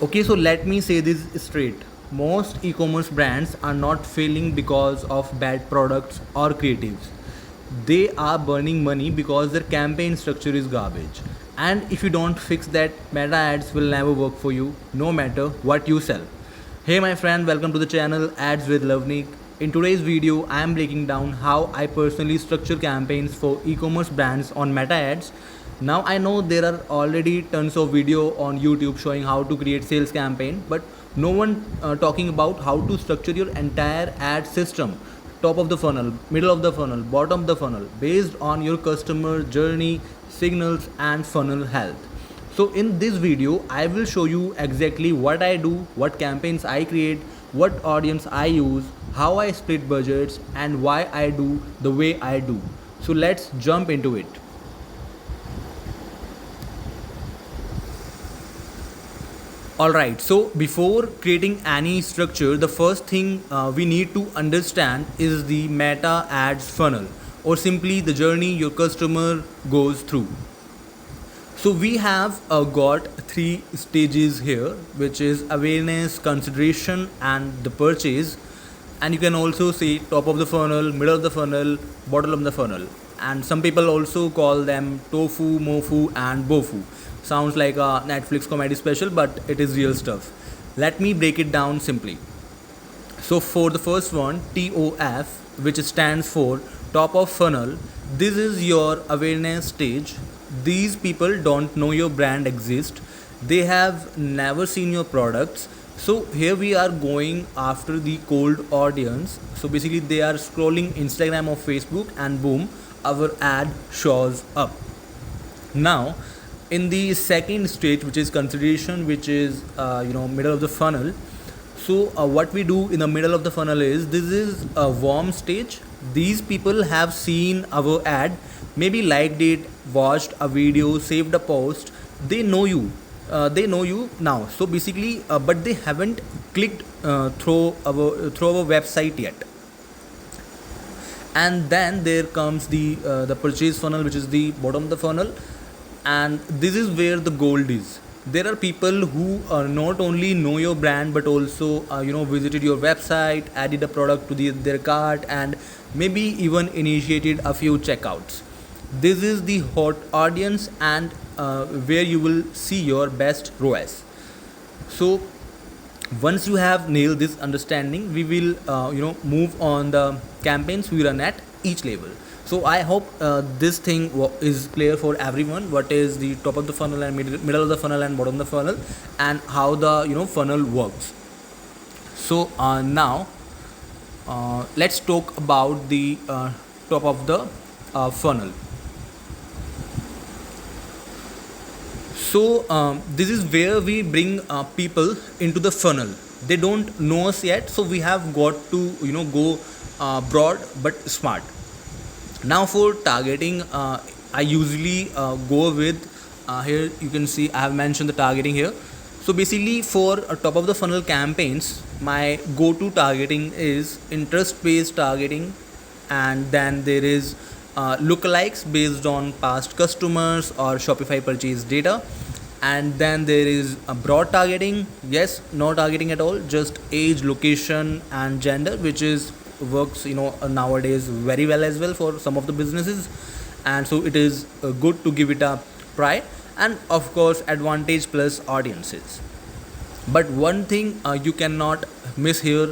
Okay, so let me say this straight. Most e-commerce brands are not failing because of bad products or creatives. They are burning money because their campaign structure is garbage. And if you don't fix that, meta ads will never work for you, no matter what you sell. Hey my friend, welcome to the channel Ads with Loveneek. In today's video, I am breaking down how I personally structure campaigns for e-commerce brands on meta ads. Now I know there are already tons of video on YouTube showing how to create sales campaign, but no one talking about how to structure your entire ad system, top of the funnel, middle of the funnel, bottom of the funnel, based on your customer journey, signals and funnel health. So in this video, I will show you exactly what I do, what campaigns I create, what audience I use, how I split budgets and why I do the way I do. So let's jump into it. Alright, so before creating any structure, the first thing we need to understand is the meta ads funnel, or simply the journey your customer goes through. So we have got three stages here, which is awareness, consideration and the purchase. And you can also see top of the funnel, middle of the funnel, bottom of the funnel. And some people also call them tofu, mofu and bofu. Sounds like a Netflix comedy special, but it is real stuff. Let me break it down simply. So for the first one, TOF, which stands for top of funnel, this is your awareness stage. These people don't know your brand exists. They have never seen your products. So here we are going after the cold audience. So basically they are scrolling Instagram or Facebook and boom, our ad shows up. Now in the second stage, which is consideration, which is middle of the funnel. So what we do in the middle of the funnel is, this is a warm stage. These people have seen our ad, maybe liked it, watched a video, saved a post. They know you. They know you now. So basically, but they haven't clicked through our website yet. And then there comes the purchase funnel, which is the bottom of the funnel. And this is where the gold is. There are people who not only know your brand but also visited your website, added a product to their cart and maybe even initiated a few checkouts. This is the hot audience and where you will see your best ROAS. So once you have nailed this understanding, we will move on the campaigns we run at each level. So I hope this thing is clear for everyone. What is the top of the funnel and middle of the funnel and bottom of the funnel, and how the funnel works. So now let's talk about the top of the funnel. So this is where we bring people into the funnel. They don't know us yet, so we have got to go broad but smart. Now for targeting, I usually go with here you can see I have mentioned the targeting here. So basically for top of the funnel campaigns, my go-to targeting is interest based targeting, and then there is lookalikes based on past customers or Shopify purchase data, and then there is a broad targeting, yes, no targeting at all, just age, location and gender, which is works nowadays very well as well for some of the businesses, and so it is good to give it a try. And of course advantage plus audiences. But one thing you cannot miss here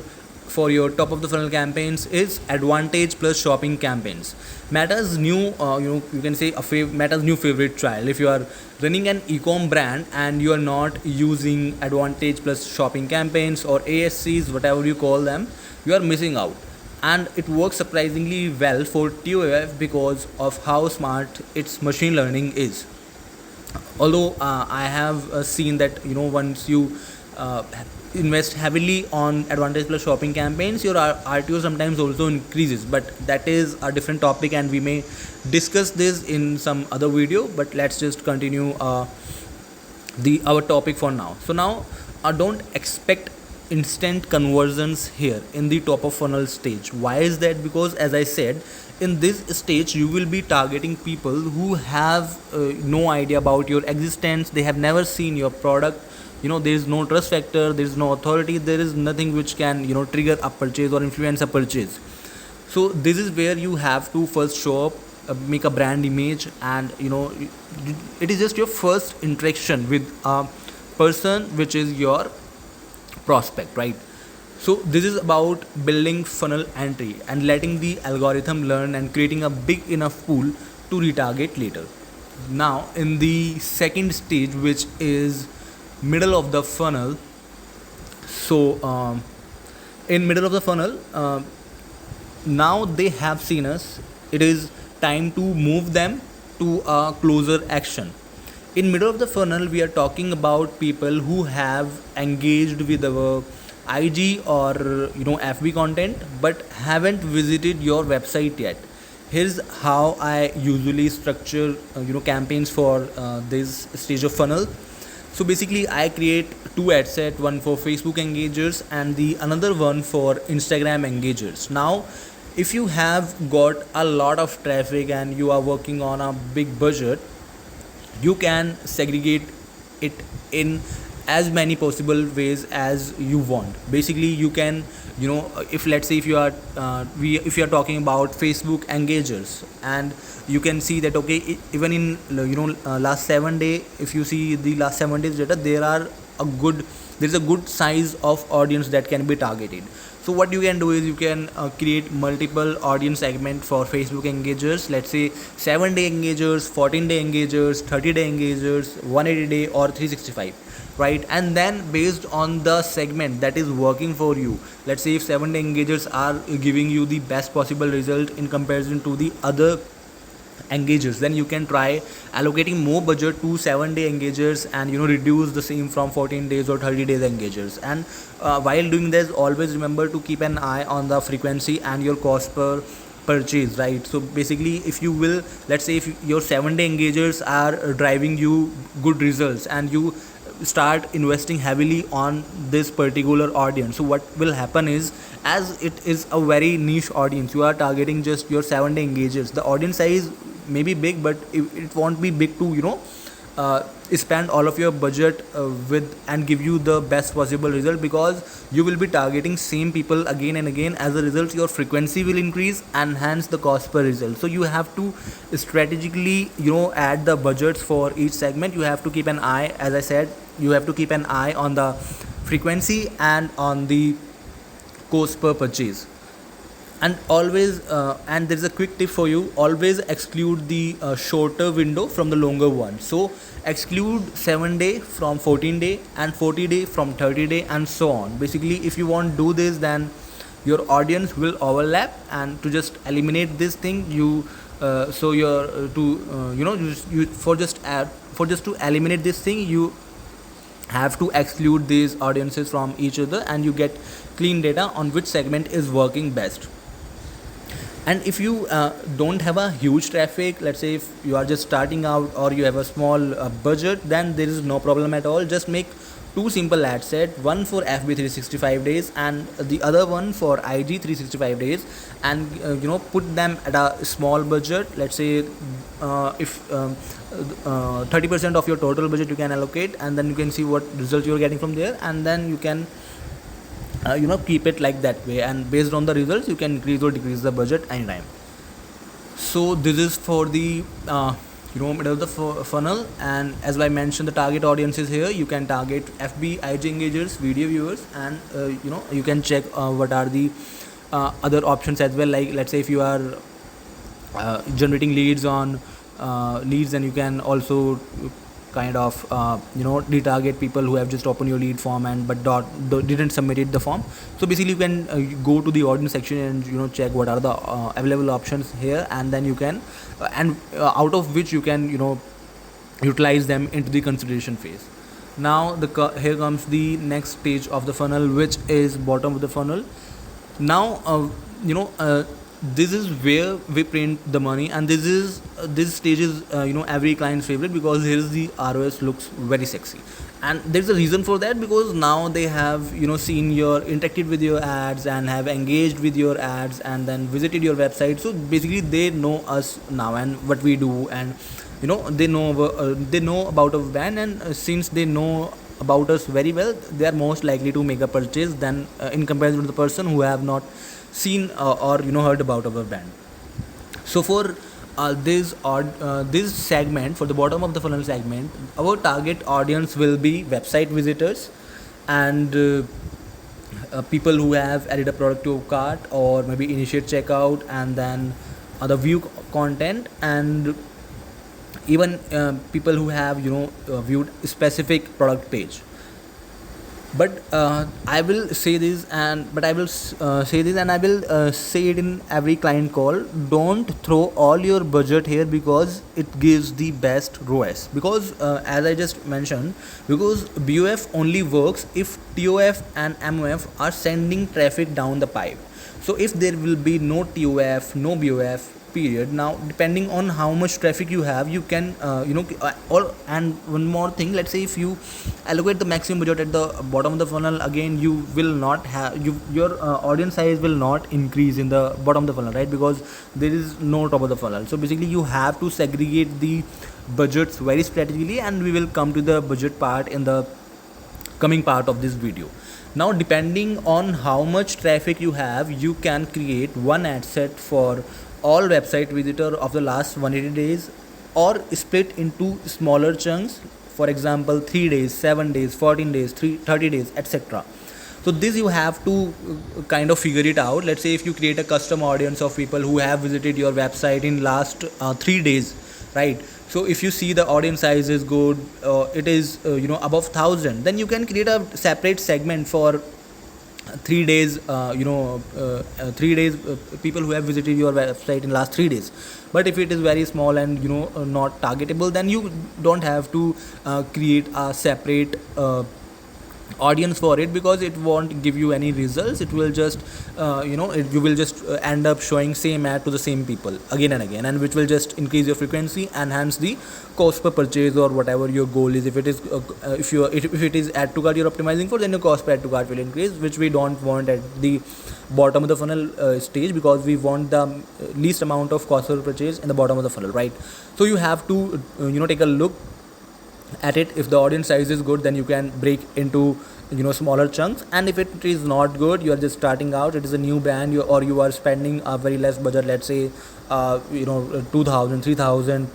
for your top of the funnel campaigns is advantage plus shopping campaigns. Meta's new you can say Meta's new favorite trial. If you are running an ecom brand and you are not using advantage plus shopping campaigns or ASCs, whatever you call them, you are missing out. And it works surprisingly well for TOF because of how smart its machine learning is. Although I have seen that once you invest heavily on advantage plus shopping campaigns, your RTO sometimes also increases, but that is a different topic and we may discuss this in some other video. But let's just continue our topic for now. So now don't expect instant conversions here in the top of funnel stage. Why is that? Because as I said, in this stage you will be targeting people who have no idea about your existence. They have never seen your product, there is no trust factor, there is no authority, there is nothing which can trigger a purchase or influence a purchase. So this is where you have to first show up, make a brand image, and it is just your first interaction with a person which is your prospect, right? So this is about building funnel entry and letting the algorithm learn and creating a big enough pool to retarget later. Now in the second stage, which is middle of the funnel. So in middle of the funnel, now they have seen us, it is time to move them to a closer action. In middle of the funnel, we are talking about people who have engaged with our IG or FB content but haven't visited your website yet. Here's how I usually structure campaigns for this stage of funnel. So basically I create two ad set, one for Facebook engagers and the another one for Instagram engagers. Now if you have got a lot of traffic and you are working on a big budget, you can segregate it in as many possible ways as you want. Basically you can, if let's say if you are if you are talking about Facebook engagers, and you can see that okay, even in last 7 day, if you see the last 7 days data, there is a good size of audience that can be targeted. So what you can do is you can create multiple audience segment for Facebook engagers, let's say 7-day engagers, 14-day engagers, 30-day engagers, 180-day or 365, right? And then based on the segment that is working for you, let's say if 7-day engagers are giving you the best possible result in comparison to the other engagers, then you can try allocating more budget to 7-day engagers and reduce the same from 14 days or 30 days engagers. And while doing this, always remember to keep an eye on the frequency and your cost per purchase, right? So basically if you will, let's say if your 7-day engagers are driving you good results and you start investing heavily on this particular audience, so what will happen is, as it is a very niche audience, you are targeting just your 7-day engagers, the audience size may be big, but it won't be big to spend all of your budget with and give you the best possible result, because you will be targeting same people again and again. As a result, your frequency will increase and hence the cost per result. So you have to strategically add the budgets for each segment. You have to keep an eye, as I said, you have to keep an eye on the frequency and on the cost per purchase. And always and there's a quick tip for you, always exclude the shorter window from the longer one. So exclude 7-day from 14-day and 40-day from 30-day and so on. Basically if you want to do this, then your audience will overlap, and to just eliminate this thing, you so your to you for just to eliminate this thing, you have to exclude these audiences from each other, and you get clean data on which segment is working best. And if you don't have a huge traffic, let's say if you are just starting out or you have a small budget, then there is no problem at all. Just make two simple ad set, one for FB 365 days and the other one for IG 365 days, and put them at a small budget. Let's say if 30% of your total budget you can allocate, and then you can see what result you are getting from there, and then you can keep it like that way, and based on the results you can increase or decrease the budget anytime. So this is for the middle of the funnel. And as I mentioned, the target audiences here, you can target FB, IG engagers, video viewers, and you can check what are the other options as well. Like let's say if you are generating leads on leads, and you can also kind of retarget people who have just opened your lead form and but didn't submitted the form. So basically you can go to the audience section and check what are the available options here, and then you can out of which you can utilize them into the consideration phase. Now here comes the next stage of the funnel, which is bottom of the funnel. Now this is where we print the money, and this stage is every client's favorite, because here is the ROAS looks very sexy. And there's a reason for that, because now they have seen your interacted with your ads and have engaged with your ads and then visited your website. So basically they know us now and what we do, and they know about our brand, and since they know about us very well, they are most likely to make a purchase than in comparison to the person who have not seen or heard about our brand. So for this segment, for the bottom of the funnel segment, our target audience will be website visitors and people who have added a product to a cart or maybe initiate checkout and then the view content, and even people who have viewed specific product page. But I will say this, and I will say it in every client call: don't throw all your budget here because it gives the best ROAS. Because as I just mentioned, because BOF only works if TOF and MOF are sending traffic down the pipe. So if there will be no TOF, no BOF period, now depending on how much traffic you have, you can or and one more thing, let's say if you allocate the maximum budget at the bottom of the funnel, again you will not have your audience size will not increase in the bottom of the funnel, right? Because there is no top of the funnel. So basically you have to segregate the budgets very strategically, and we will come to the budget part in the coming part of this video. Now depending on how much traffic you have, you can create one ad set for all website visitor of the last 180 days, or split into smaller chunks, for example 3 days, 7 days, 14 days, 30 days, etc. So this you have to kind of figure it out. Let's say if you create a custom audience of people who have visited your website in last 3 days, right? So if you see the audience size is good, it is above 1,000, then you can create a separate segment for 3 days, 3 days people who have visited your website in last 3 days. But if it is very small and not targetable, then you don't have to create a separate audience for it, because it won't give you any results. It will just you will just end up showing same ad to the same people again and again, and which will just increase your frequency and hence the cost per purchase or whatever your goal is. If it is if it is add to cart you're optimizing for, then your cost per add to cart will increase, which we don't want at the bottom of the funnel stage, because we want the least amount of cost per purchase in the bottom of the funnel, right? So you have to take a look at it. If the audience size is good, then you can break into smaller chunks, and if it is not good, you are just starting out, it is a new brand, or you are spending a very less budget, let's say 2,000 3,000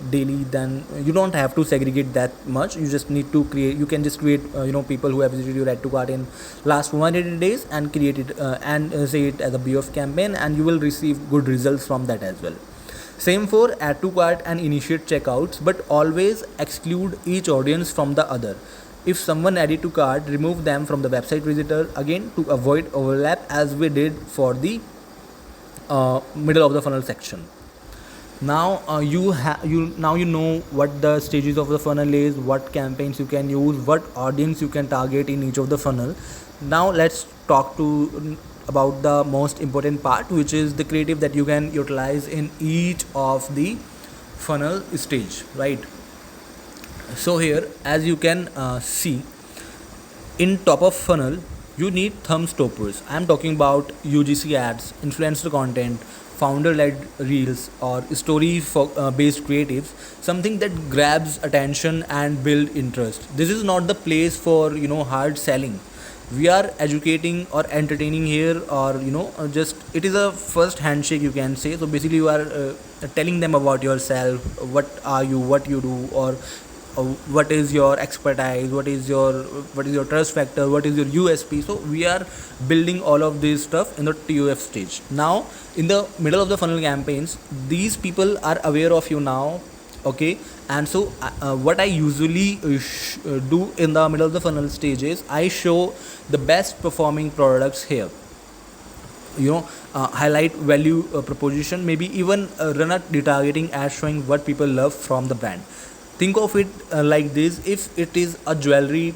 daily, then you don't have to segregate that much. You just need to create, you can just create people who have visited your add to cart in last 180 days and create it and say it as a BOF campaign, and you will receive good results from that as well. Same for add to cart and initiate checkouts, but always exclude each audience from the other. If someone added to cart, remove them from the website visitor, again to avoid overlap, as we did for the middle of the funnel section. Now you know what the stages of the funnel is, what campaigns you can use, what audience you can target in each of the funnel. Now let's talk about the most important part, which is the creative that you can utilize in each of the funnel stage, right? So here, as you can see, in top of funnel you need thumb stoppers. I am talking about UGC ads, influencer content, founder-led reels, or story based creatives, something that grabs attention and build interest. This is not the place for hard selling. We are educating or entertaining here, or just it is a first handshake, you can say. So basically you are telling them about yourself, what are you, what you do, or what is your expertise, what is your trust factor, what is your USP. So we are building all of this stuff in the TOF stage. Now in the middle of the funnel campaigns, these people are aware of you now, okay? And so what I usually do in the middle of the funnel stage is I show the best performing products here, highlight value proposition, maybe even run a retargeting ad showing what people love from the brand. Think of it like this: if it is a jewelry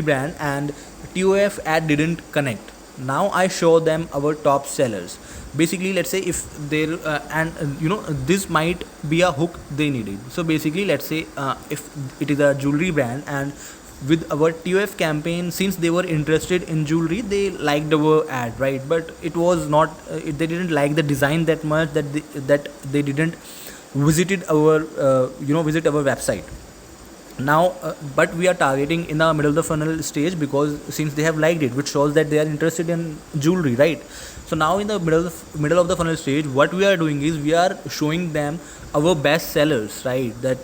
brand and TOF ad didn't connect, now I show them our top sellers. Basically, let's say if there this might be a hook they needed. So basically, let's say if it is a jewelry brand, and with our TOF campaign, since they were interested in jewelry, they liked our ad, right? But it was not they didn't like the design that much, that they didn't visit our website. Now but we are targeting in the middle of the funnel stage, because since they have liked it, which shows that they are interested in jewelry, right? So now in the middle of the funnel stage, what we are doing is we are showing them our best sellers, right? That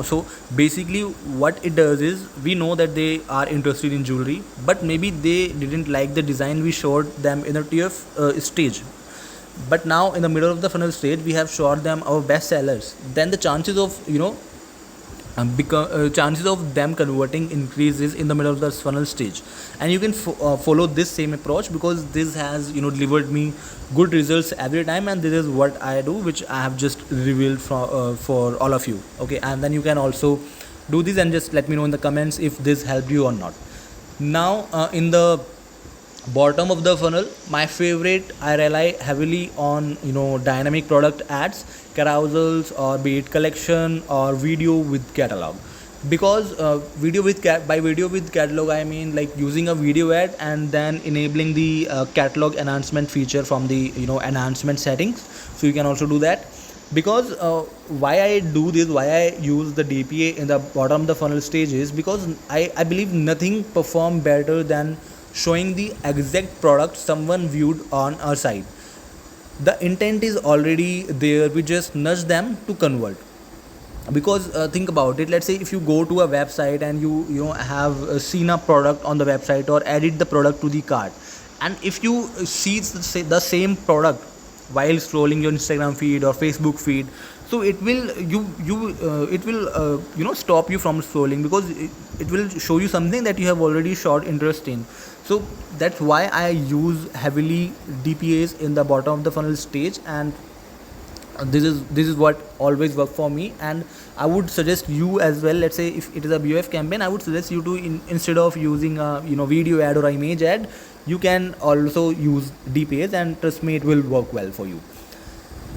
so basically what it does is, we know that they are interested in jewelry, but maybe they didn't like the design we showed them in the TF stage. But now in the middle of the funnel stage, we have showed them our best sellers. Then the chances of chances of them converting increases in the middle of the funnel stage. And you can follow this same approach, because this has delivered me good results every time, and this is what I do, which I have just revealed for all of you. Okay, and then you can also do this and just let me know in the comments if this helped you or not. Now in the bottom of the funnel, my favorite, I rely heavily on dynamic product ads, carousels, or be it collection or video with catalog. Because by video with catalog, I mean like using a video ad and then enabling the catalog enhancement feature from the enhancement settings. So you can also do that. Because why I do this, why I use the DPA in the bottom of the funnel stage is because I believe nothing perform better than showing the exact product someone viewed on our site. The intent is already there, we just nudge them to convert. Because think about it, let's say if you go to a website and you have seen a product on the website or added the product to the cart, and if you see the same product while scrolling your Instagram feed or Facebook feed, so it will stop you from scrolling, because it will show you something that you have already showed interest in. So that's why I use heavily DPAs in the bottom of the funnel stage, and this is what always work for me. And I would suggest you as well, let's say if it is a BOF campaign, I would suggest you to instead of using a video ad or image ad, you can also use DPAs, and trust me, it will work well for you.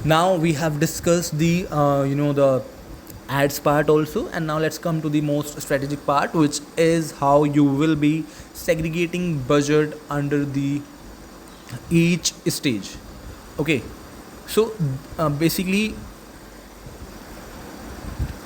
Now we have discussed the the ads part also, and now let's come to the most strategic part, which is how you will be segregating budget under the each stage. Okay, so basically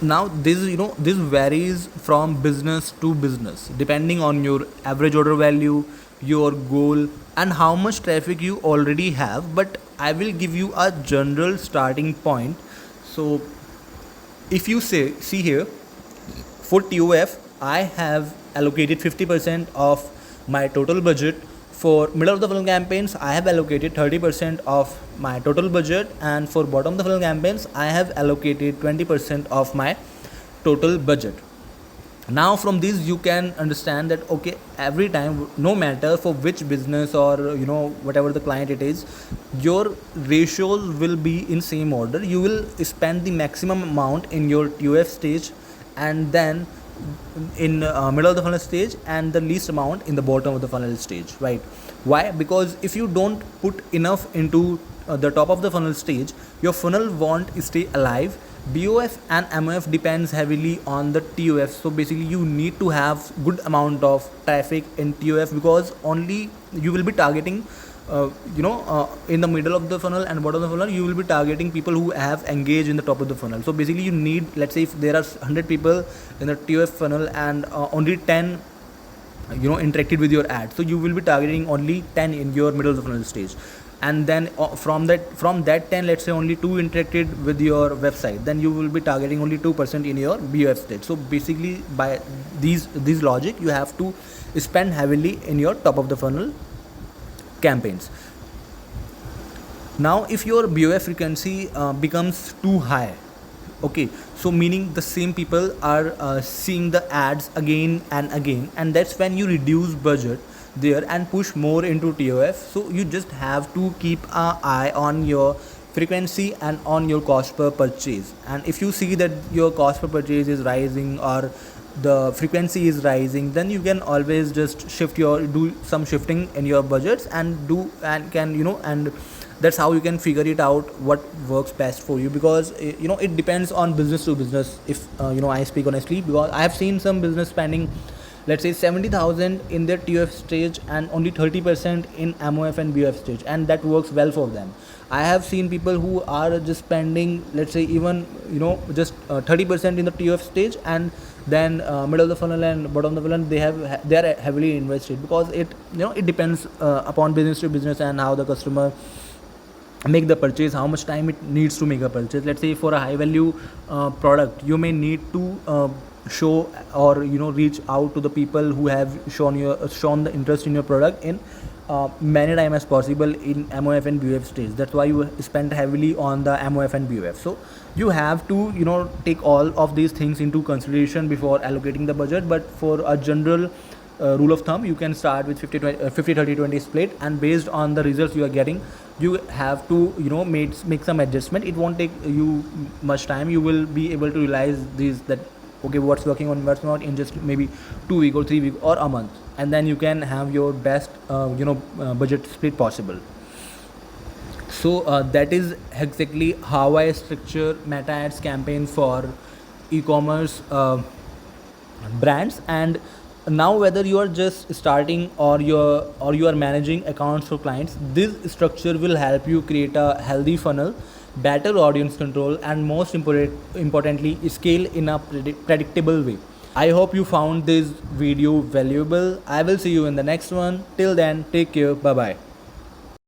now this varies from business to business, depending on your average order value, your goal, and how much traffic you already have. But I will give you a general starting point. So if you see here, for TOF I have allocated 50% of my total budget. For middle of the funnel campaigns, I have allocated 30% of my total budget, and for bottom of the funnel campaigns, I have allocated 20% of my total budget. Now from this you can understand that okay, every time, no matter for which business or whatever the client it is, your ratios will be in same order. You will spend the maximum amount in your TOF stage, and then in middle of the funnel stage, and the least amount in the bottom of the funnel stage, right? Why? Because if you don't put enough into the top of the funnel stage, your funnel won't stay alive. BOF and MOF depends heavily on the TOF. So basically you need to have good amount of traffic in TOF, because only you will be targeting in the middle of the funnel and bottom of the funnel, you will be targeting people who have engaged in the top of the funnel. So basically you need, let's say if there are 100 people in the TOF funnel and only 10 interacted with your ad, so you will be targeting only 10 in your middle of the funnel stage. And then from that 10, let's say only 2 interacted with your website, then you will be targeting only 2% in your BOF stage. So basically by these logic, you have to spend heavily in your top of the funnel campaigns. Now if your BOF frequency becomes too high, okay, so meaning the same people are seeing the ads again and again, and that's when you reduce budget there and push more into TOF. So you just have to keep an eye on your frequency and on your cost per purchase. And if you see that your cost per purchase is rising or the frequency is rising, then you can always just do some shifting in your budgets, and that's how you can figure it out what works best for you. Because it depends on business to business. If I speak honestly, because I have seen some business spending let's say 70,000 in their TOF stage and only 30% in MOF and BOF stage, and that works well for them. I have seen people who are just spending, let's say, even just 30% in the TOF stage, and then middle of the funnel and bottom of the funnel they are heavily invested, because it depends upon business to business and how the customer make the purchase, how much time it needs to make a purchase. Let's say for a high value product, you may need to show or reach out to the people who have shown the interest in your product in many time as possible in MOF and BOF stage. That's why you spend heavily on the MOF and BOF. So you have to take all of these things into consideration before allocating the budget. But for a general rule of thumb, you can start with 50 30 20 split, and based on the results you are getting, you have to make some adjustment. It won't take you much time. You will be able to realize that okay, what's working on what's not in just maybe 2 week or 3 week or a month, and then you can have your best budget split possible. So that is exactly how I structure meta ads campaign for e-commerce brands. And now, whether you are just starting or you are managing accounts for clients, this structure will help you create a healthy funnel, better audience control, and most importantly, scale in a predictable way. I hope you found this video valuable. I will see you in the next one. Till then, take care. Bye bye.